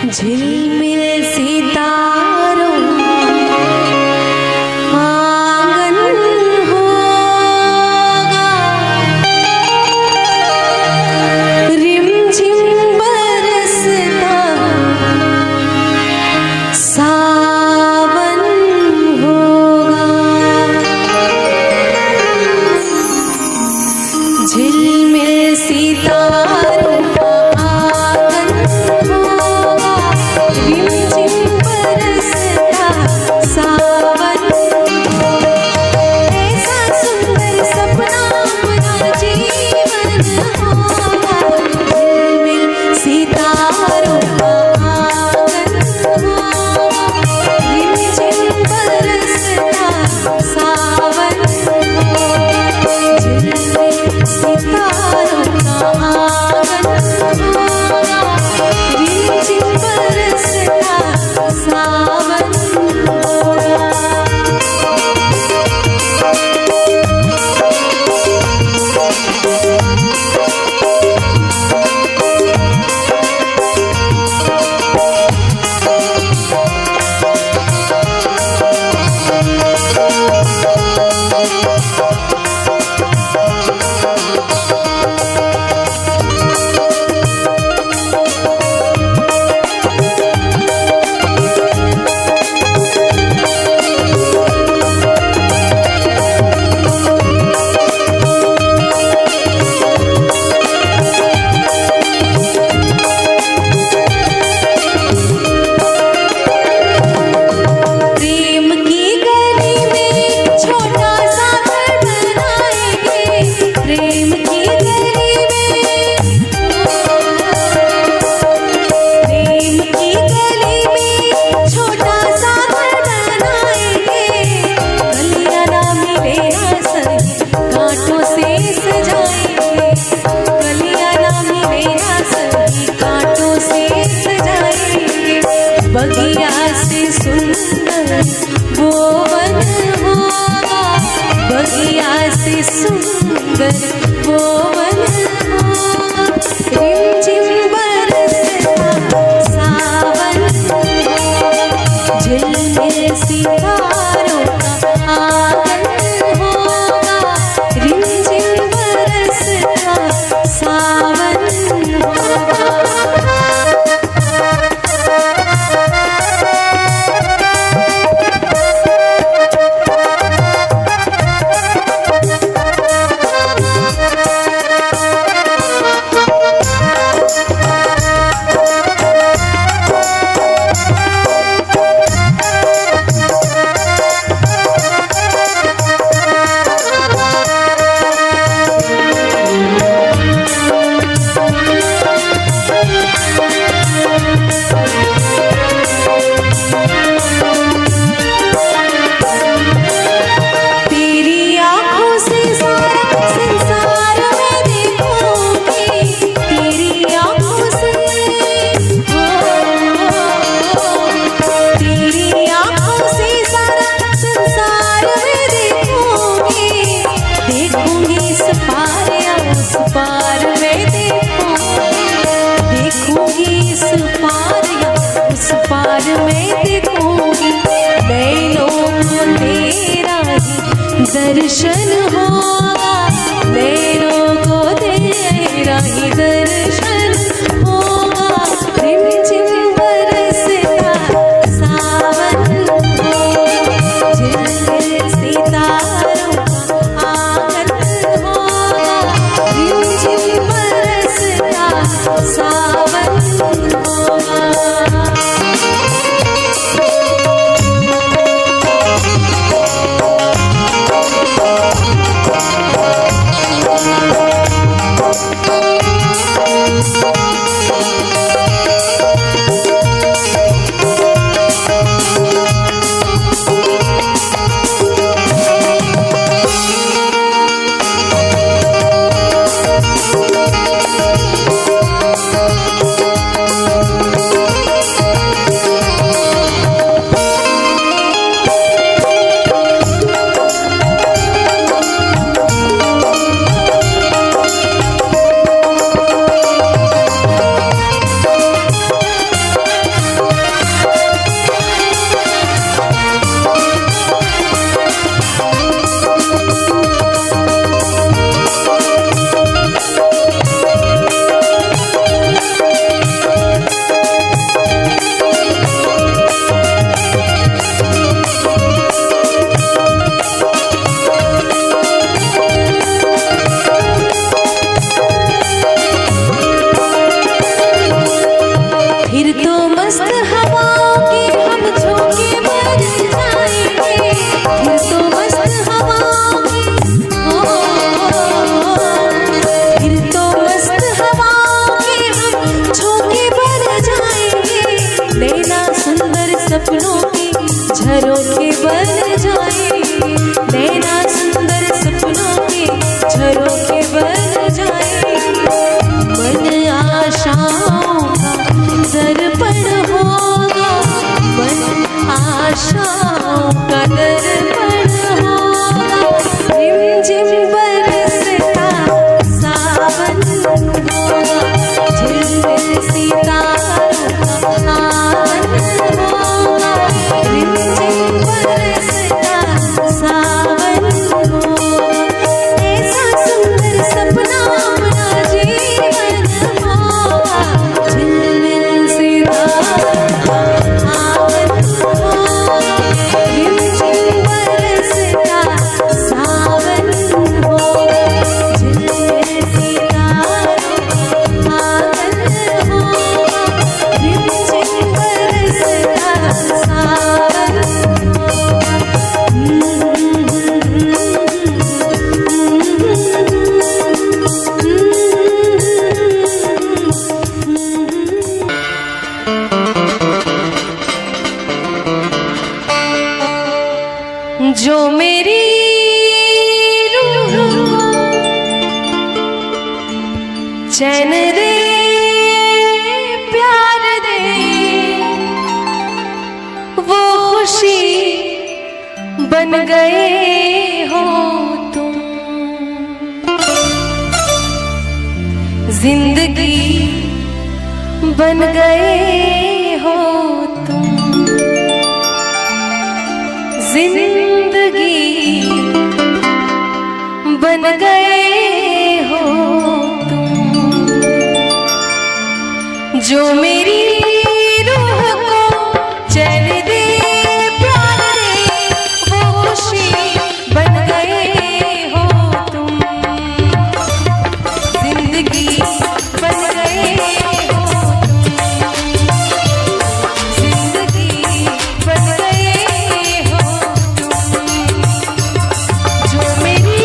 झिलमिल सितारों आंगन होगा, रिमझिम बरसता सावन होगा। झिलमिल सितारों बगिया से सुंदर वो वन होगा, बगिया से सुंदर वो वन होगा। रिमझिम बरसता सावन होगा, झिलमिल सितारों का आंगन होगा, रिमझिम बरसता सावन होगा। दर्शन होगा, नैनों को तेरा ही दर्शन होगा। रिमझिम बरसता सावन होगा, झिलमिल सितारों का आंगन होगा, रिमझिम बरसता सावन होगा। जो मेरी रूह को चैन दे, प्यार दे, वो खुशी बन गए हो तुम। जिंदगी बन गए हो तुम। जिंदगी बन गए हो तुम। जो मेरी रूह को चैन दे, प्यार दे, वो खुशी बन गए हो तुम। जिंदगी बन गए हो तुम। जिंदगी बन गए हो तुम। जो मेरी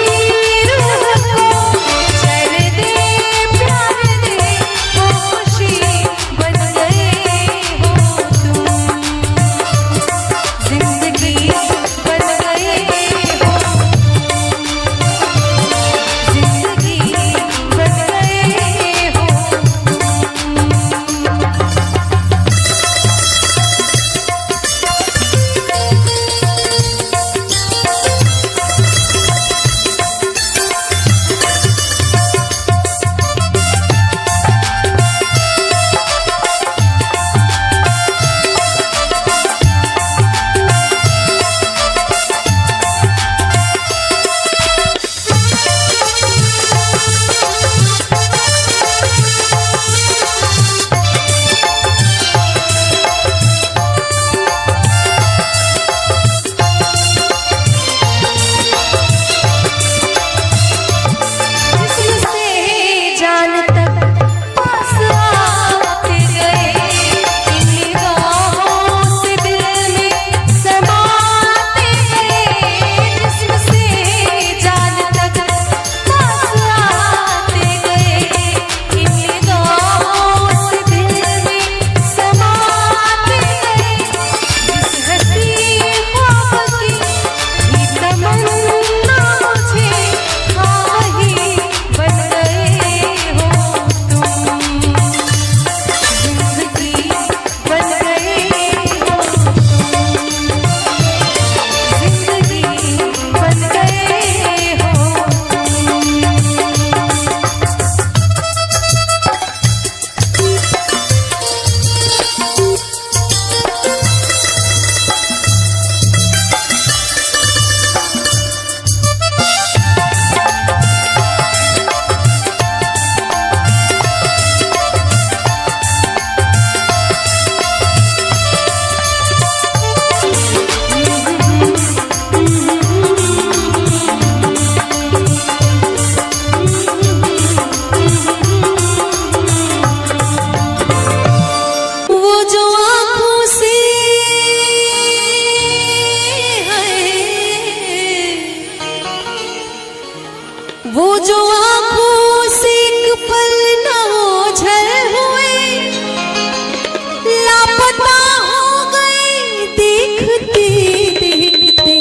रूह को चैन दे, प्यार दे, वो खुशी बन गए हो तुम। जिंदगी बन गए हो तुम। जिंदगी बन गए हो तुम। वो जो आँखों से एक पल न ओझल हुए, लापता हो गए देखते देखते।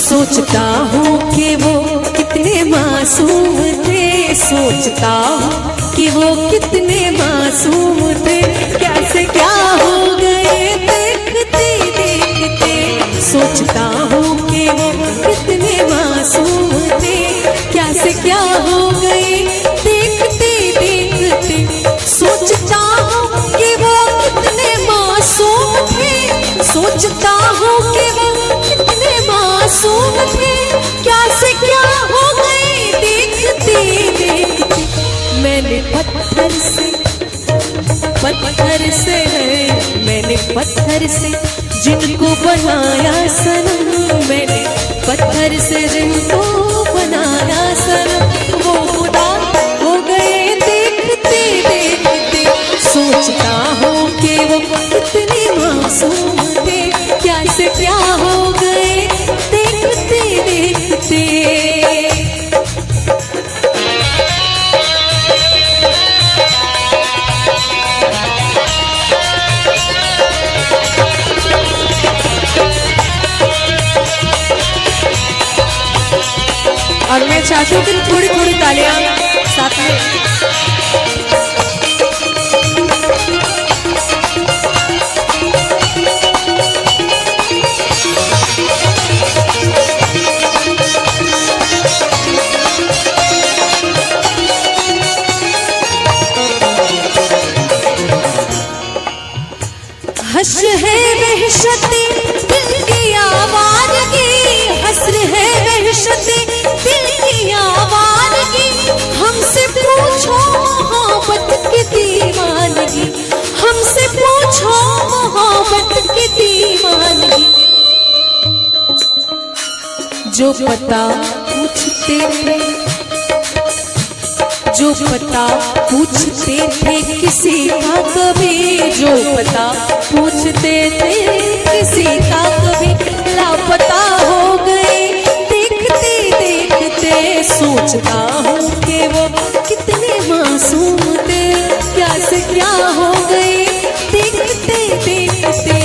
सोचता हूँ कि वो कितने मासूम थे। सोचता हूँ कि वो कितने मासूम थे। कैसे क्या हो गए देखते देखते। सोचता हूँ कि वो कितने मासूम थे। कैसे क्या हो गए देखते देखते। सोचता हूँ कि वो कितने मासूम थे। सोचता हूँ कि वो कितने मासूम थे। कैसे क्या हो गए देखते देखते। मैंने पत्थर से जिनको बनाया सनम। मैंने पत्थर से जिनको बनाया सनम। वो खुदा हो गए देखते देखते। सोचता हूँ कि वो कितने मासूम थे। कैसे क्या हो गए देखते देखते। और मैं चाहती हूँ कि थोड़ी थोड़ी तालियां साथ में। हश है वहशते दिल की आवाज़गी, हसर है वहशते दिल की आवाज़गी, हमसे पूछो मोहब्बत की दीवानगी, हमसे पूछो मोहब्बत की दीवानगी। जो पता पूछते थे, जो पता पूछते थे किसी का कभी, जो पता पूछते थे किसी का कभी, लापता हो गए देखते देखते। सोचता हूँ कि वो कितने मासूम थे, क्या से क्या हो गए देखते देखते।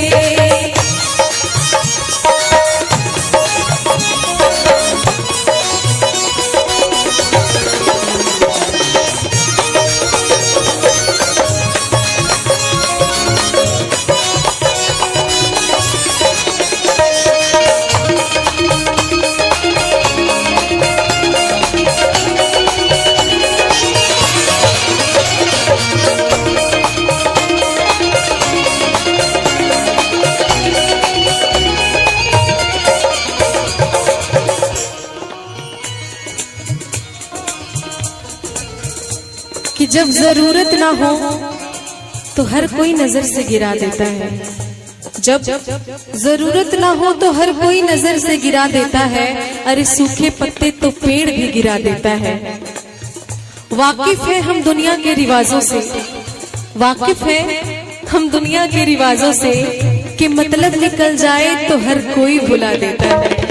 कि जब जरूरत ना हो तो हर कोई नजर से गिरा देता है, जब जरूरत ना हो तो हर कोई नजर से गिरा देता है। अरे सूखे पत्ते तो पेड़ भी गिरा देता है। वाकिफ है हम दुनिया के रिवाजों से, वाकिफ है हम दुनिया के रिवाजों से, कि मतलब निकल जाए तो हर कोई भुला देता है।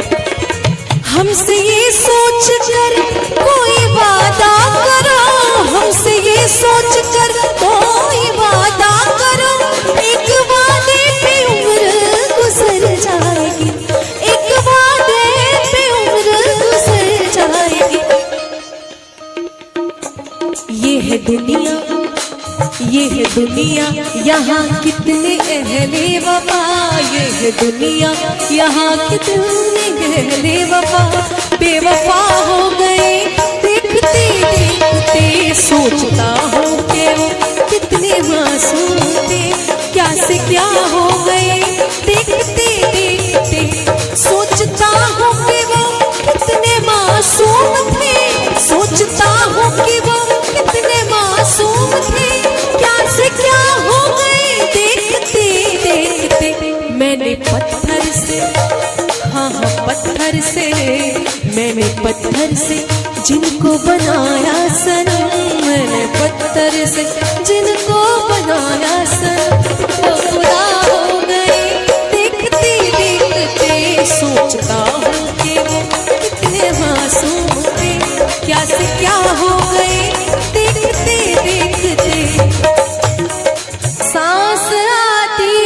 हमसे ये सोच कर कोई वादा करो, हमसे ये सोच कर कोई वादा करो, एक वादे पे उम्र गुजर जाएगी, एक वादे पे उम्र गुजर जाएगी। ये है दुनिया, ये है दुनिया, यहाँ कितने अहले वफा, ये है दुनिया, यहाँ कितने अहले वफा, बेवफा हो गए देखते देखते। सोचता हूँ कि वो कितने मासूम थे, क्या से क्या हो गए देखते देखते। सोचता हूँ कि वो कितने मासूम थे, सोचता हूँ कि वो कितने मासूम थे, क्या से क्या हो गए देखते देखते। मैंने पत्थर से, हाँ हाँ पत्थर से, मैंने पत्थर से जिनको बनाया सनम, मैंने पत्थर से जिनको बनाया सनम, वो खुदा हो गए देखते देखते। सोचता हूँ कि वो कितने मासूम थे, क्या से क्या हो गए देखते देखते। सांस आती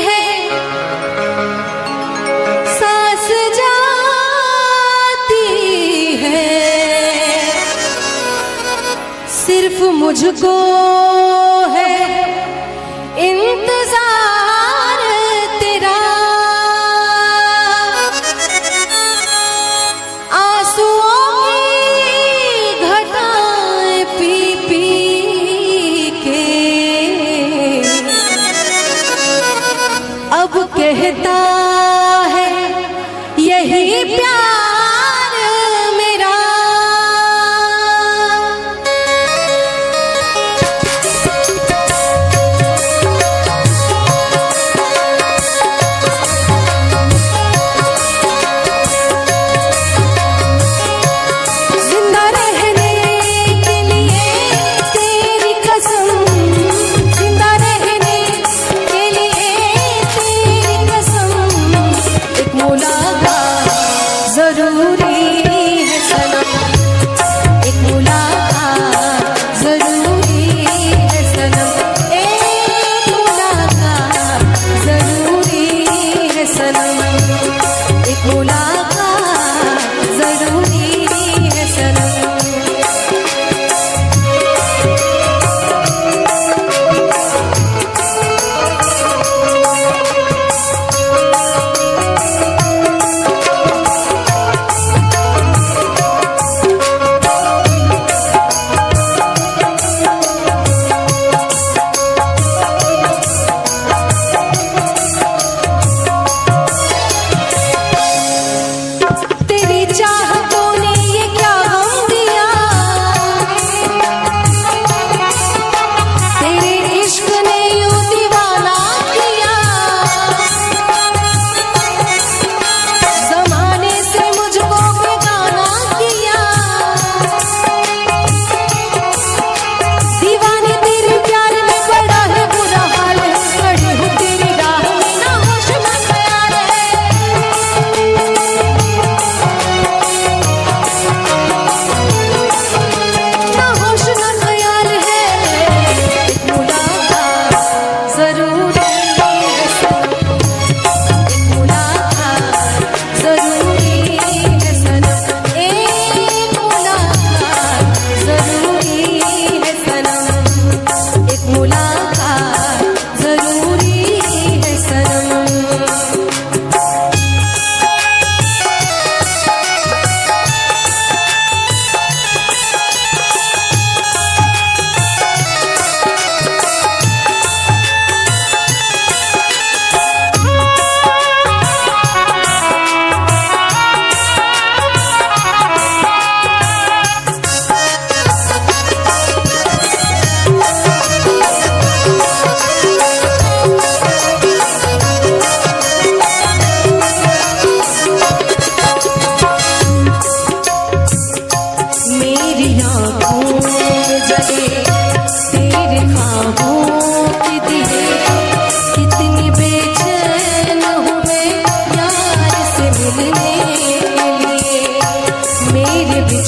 है, सांस जाती है, सिर्फ मुझको है इंतजार तेरा। आंसुओं की घटाएं पी पी के अब कहता है यही प्यार मेरा। जिंदा रहने के लिए तेरी कसम, जिंदा रहने के लिए तेरी कसम,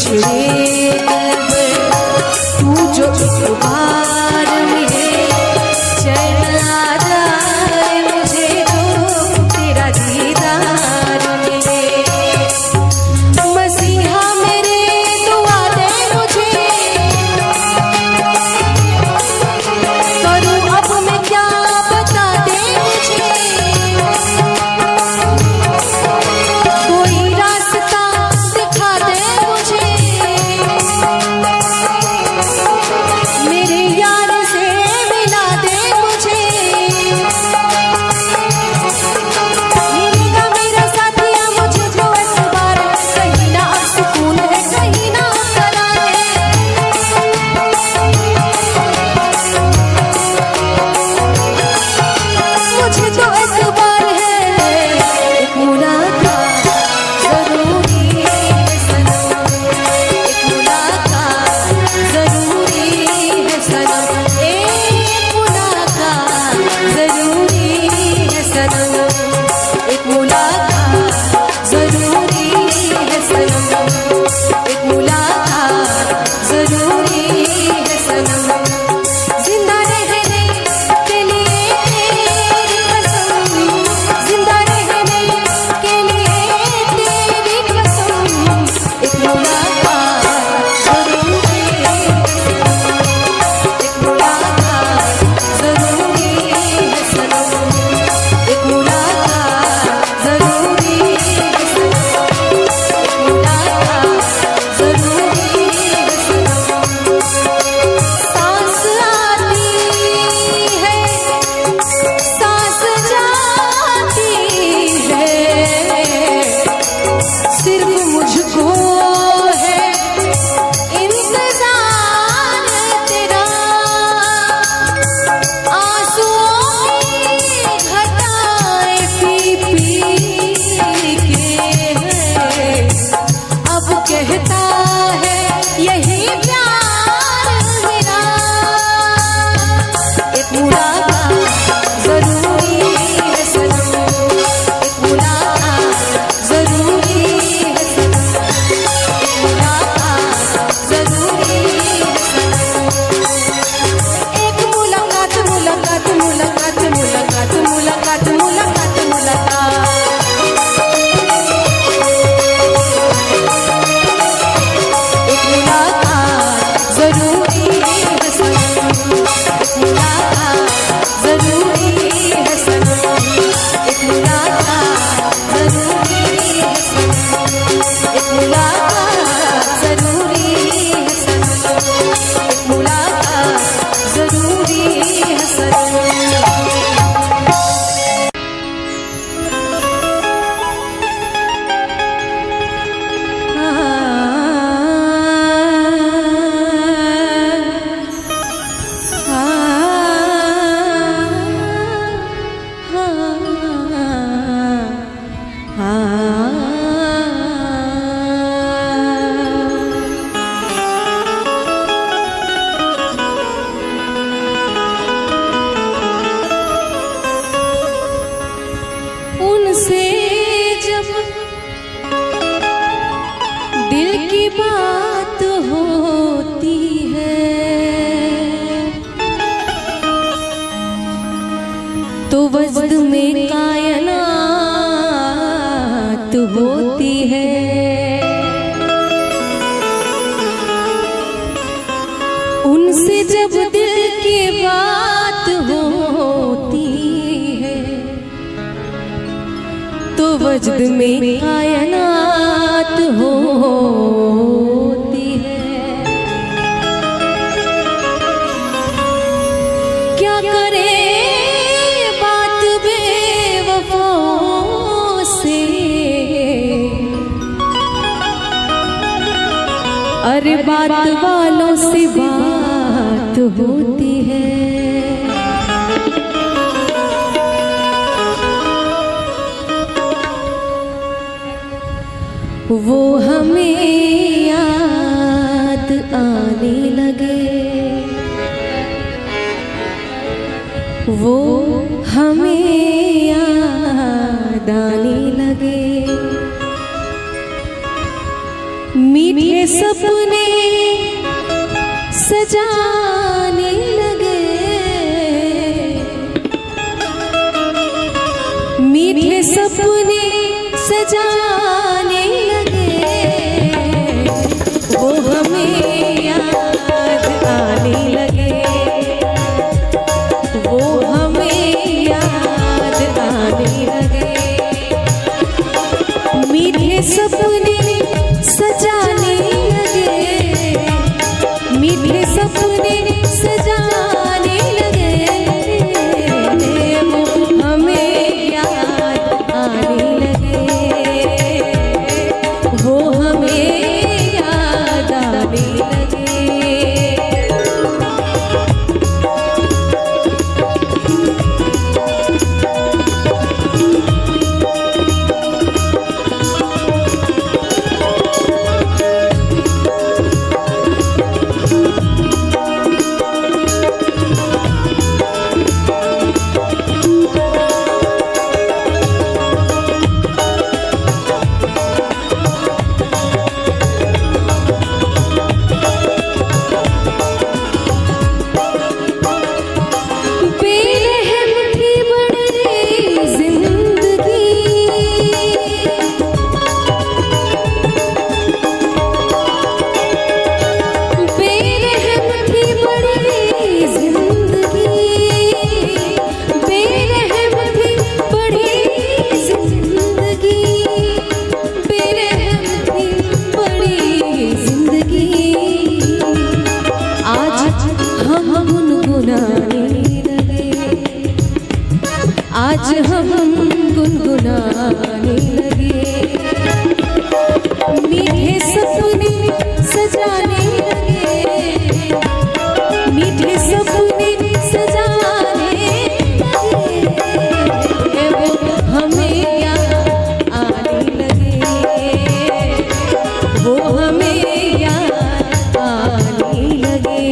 बिछड़े कब तू जो एक बार मिले चैन आ जाए मुझे जो तेरा दीदार मिले। मसीहा मेरे दुआ दे मुझे, करूं अब मैं क्या बता दे मुझे, कोई रास्ता दिखा दे मुझे, मेरे यार से मिला दे मुझे। मिलेगा मेरा साथिया मुझे जो इस बार, कहीं ना सुकून है कहीं ना सलाह है। मुझे जो इस बार है एक मुलाकात जरूरी है सनम, एक मुलाकात जरूरी है सनम, एक मुलाकात जरूरी है सनम, एक मुलाकात जरूरी है सनम, एक मुलाकात जरूरी है सनम। जिंदा रहने के लिए तेरी कसम, जिंदा रहने के लिए तेरी कसम, एक मुलाकात जरूरी है सनम, एक मुलाकात जरूरी है सनम, एक मुलाकात जरूरी है सनम, एक मुलाकात जरूरी है सनम। सांस आती है सांस जाती है, सिर्फ मुझको है इंतजार तेरा, आंसुओं की घटाएं पी पी के है, अब कहता है यही प्यार मेरा। एक मुलाकात जरूरी है सनम, एक मुलाकात जरूरी है सनम, एक मुलाकात जरूरी है सनम। एक मुलाकात मुलाकात मुलाकात मुलाकात मुलाकात मुलाकात मुलाकात, एक मुलाकात जरूरी है सनम, एक मुलाकात जरूरी है सनम, एक मुलाकात जरूरी है सनम, एक मुलाकात जरूरी है सनम, एक मुलाकात जरूरी है सनम। उनसे जब दिल की बात होती है तो वजद में कायनात होती है। उनसे जब दिल की बात होती है तो वजद में कायनात होती है। क्या करे बात बेवफाओं से, अरे बात वालों से बात होती है। वो हमें याद आने लगे, वो हमें याद आने लगे। मीठे सपने सजाने लगे, मीठे सपने सजाने लगे, वो हमें याद आने लगे, वो हमें याद आने लगे। मीठे सपने सजाने लगे, मीठे सपने सजाने लगे, वो हमें याद आने लगे, वो हमें याद आने लगे। आज हम गुनगुनाने लगे, मीठे सपने सजाने लगे, मीठे सपने सजाने लगे, वो हमें याद आने लगे, वो हमें याद आने लगे।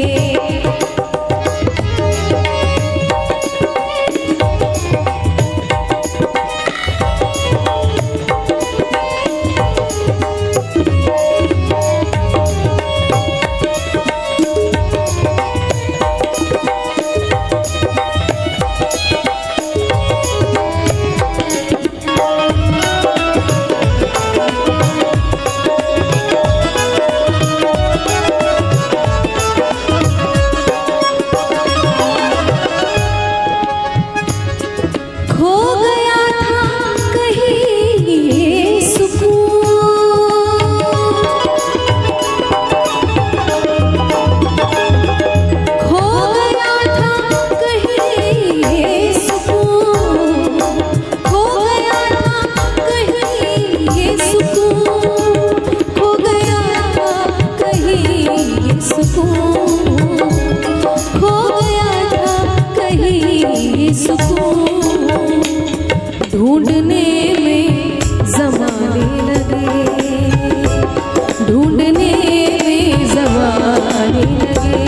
ढूंढने में ज़माने लगे, ढूंढने में ज़माने लगे,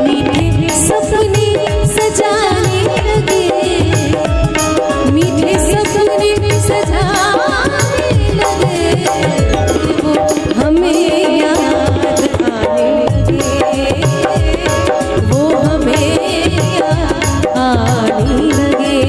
मीठे सपने सजाने लगे, मीठे सपने सजाने लगे, वो हमें याद आने लगे, वो हमें याद आने लगे।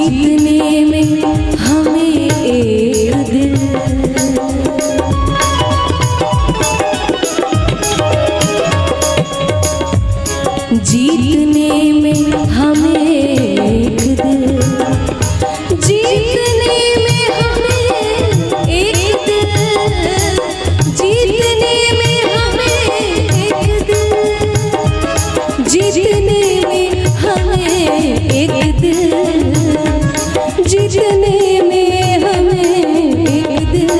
जीतने में हमें एक दिल, जीतने में हमें एक दिल, जीतने में हमें एक दिल, जीतने में हमें एक दिल, जीतने में हमें एक दिल, जीतने में हमें एक दिल,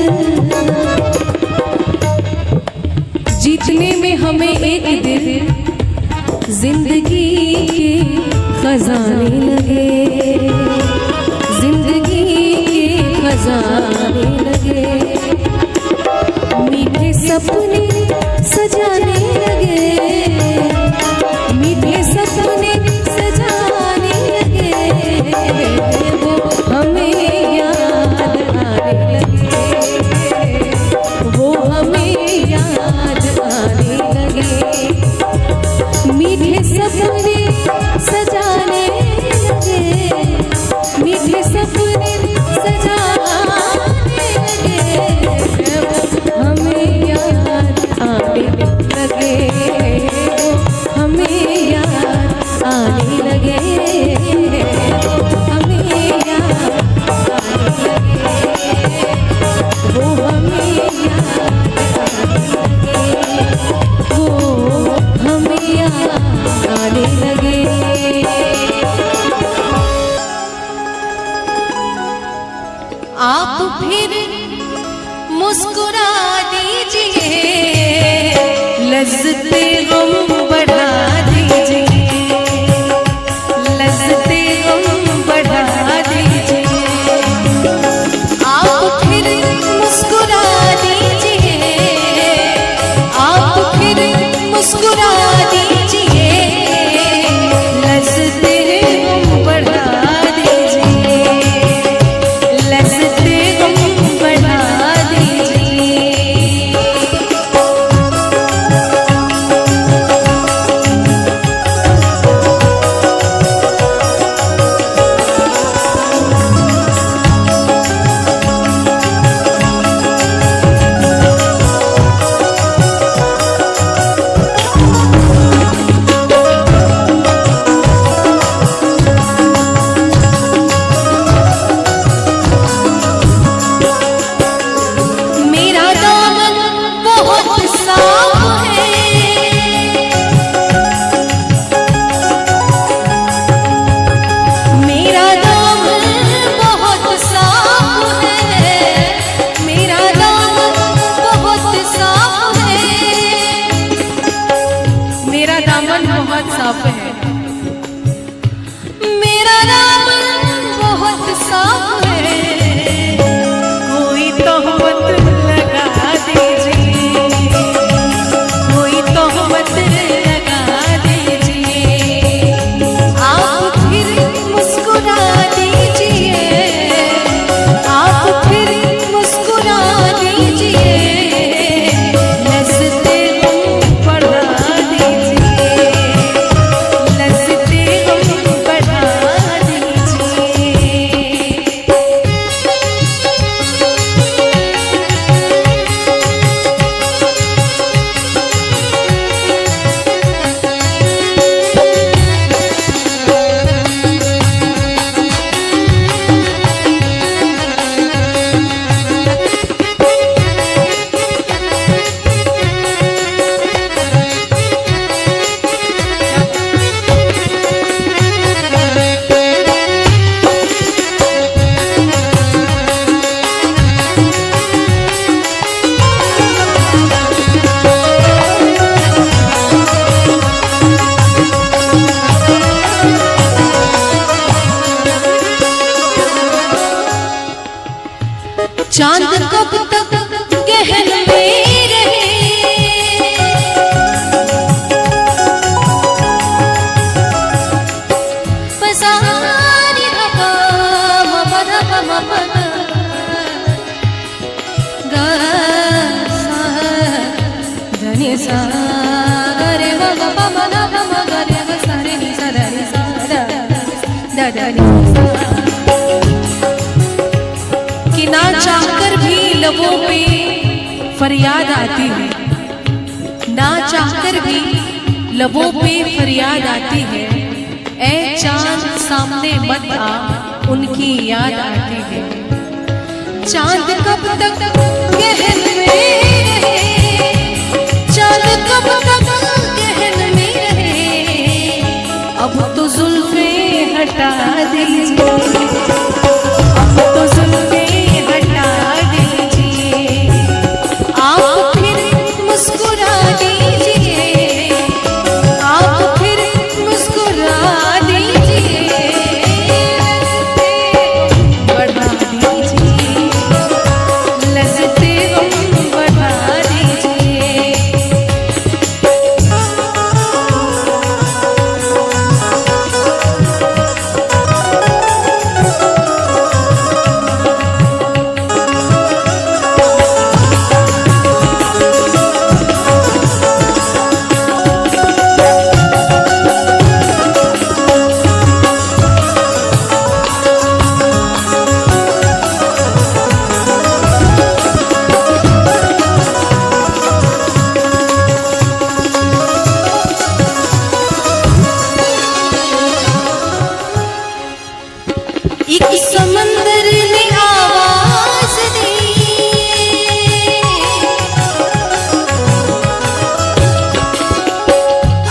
जीतने में हमें एक दिल, जिंदगी के खजाने लगे, जिंदगी के खजाने लगे, मीठे सपने सजाने लगे, मीठे सपने सजाने लगे, वो हमें याद आने लगे, वो हमें याद आने लगे, मीठे सपने सजाने लगे, मीठे सपने सजाने लगे, हमें याद आने लगे, हमें याद आने लगे, हमें याद आने लगे, वो हमें याद आने लगे, वो हमें याद आने लगे। आप फिर मुस्कुरा दीजिए, लज़्ज़ते गम बढ़ा दीजिए, लज़्ज़ते गम बढ़ा दीजिए, आप फिर मुस्कुरा दीजिए, आप फिर मुस्कुरा दीजिए, लज़्ज़ते गम बढ़ा दीजिए, लज़्ज़ते गम बढ़ा दीजिए। मेरा दामन बहुत साफ है, मेरा दामन बहुत साफ है, मेरा दामन बहुत साफ है, मेरा दामन बहुत साफ है, मेरा दामन बहुत साफ है, कोई तोहमत लगा दीजिए, कोई तोहमत लगा दीजिए, आप फिर मुस्कुरा दीजिए, आप फिर मुस्कुरा दीजिए, लज़्ज़ते गम बढ़ा दीजिए, लज़्ज़ते गम बढ़ा दीजिए। चांद कब तक गहन में रहे, पसारी हवा मपद मपद गा सा धनी सा रे ग ग प म ग प म ग रे ग सा रे नि सा दा नि सा दा दा दा नि सा। लबों पे फरियाद आती है, ना चाहकर भी लबों पे फरियाद आती है। ऐ चांद सामने मत आ, उनकी याद आती है। चांद कब तक गहन में रहे, चांद कब तक गहन में रहे, अब तो जुल्फे हटा दीजिए, अब तो जुल्फे हटा दीजिए, आप फिर मुस्कुरा दीजिए, आप फिर मुस्कुरा दीजिए, बढ़ा दीजिए, लज़्ज़ते गम बढ़ा दीजिए। एक समंदर ने आवाज दी,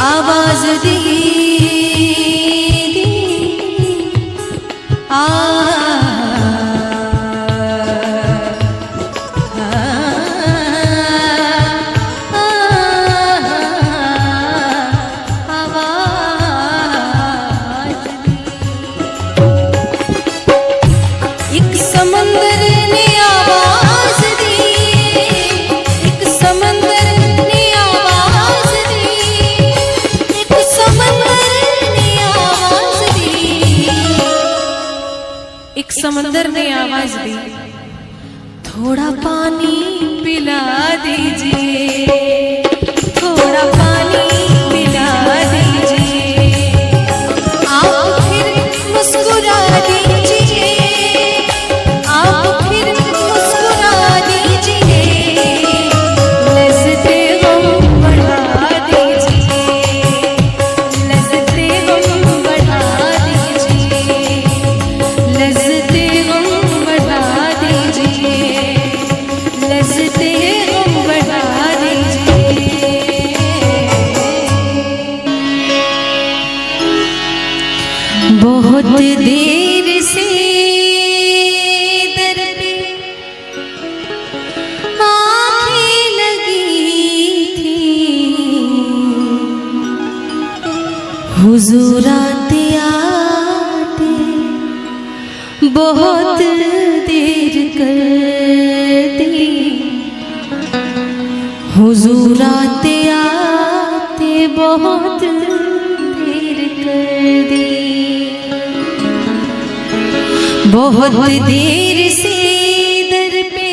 आवाज दी, आ, एक समंदर ने आवाज दी, एक समंदर ने आवाज दी, एक समंदर ने आवाज दी, एक समंदर ने आवाज दी, थोड़ा पानी पिला दीजिए, थोड़ा पानी पिला दीजिए, आप फिर मुस्कुरा दीजिए, आप फिर मुस्कुरा दीजिए, लज़्ज़ते गम बढ़ा दीजिए, लज़्ज़ते गम बढ़ा दीजिए, लज़्ज़ते गम बढ़ा दीजिए, लज़्ज़ते गम बढ़ा दीजिए। बहुत देर से दर पे आँखें लगी थी, हुजूर आते आते बहुत देर कर दी, हुजूर आते आते बहुत देर कर दी। बहुत देर से दर पे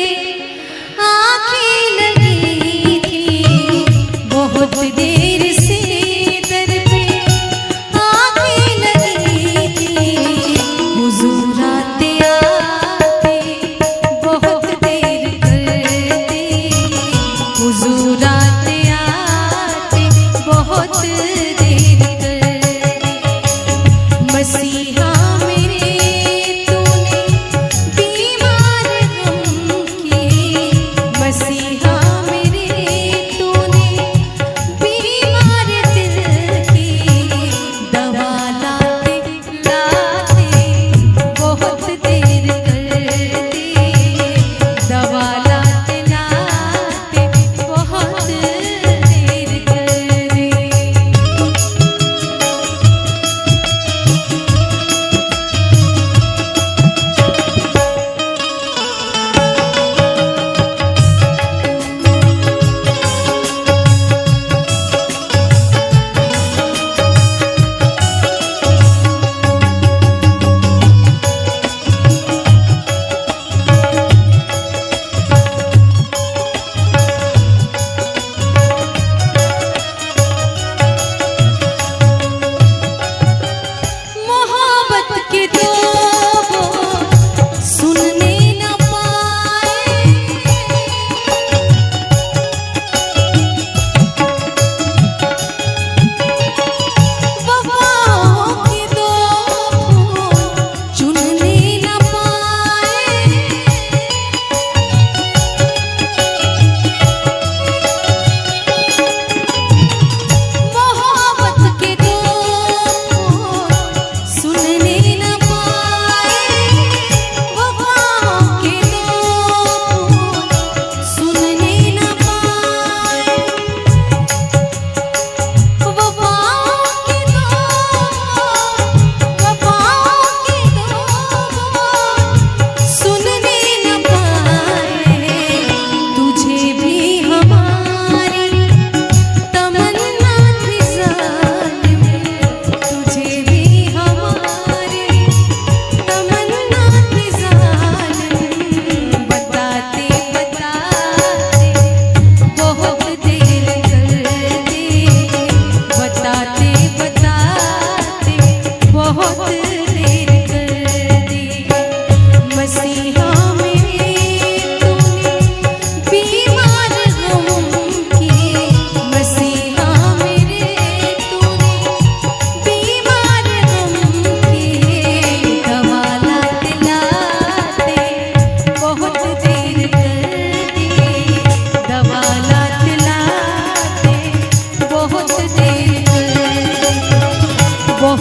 आँखें लगी थी, बहुत देर से दर पे आँखें लगी थी, हुजूर आते आते बहुत देर कर दी, हुजूर आते आते बहुत देर कर दी। मसीहा मेरे तूने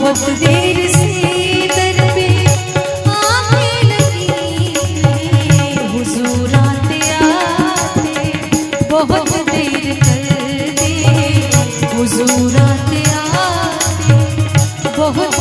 बहुत देर से दर पे आने लगी, हुजूर आते आते बहुत देर कर दे, हुजूर आते आते बहुत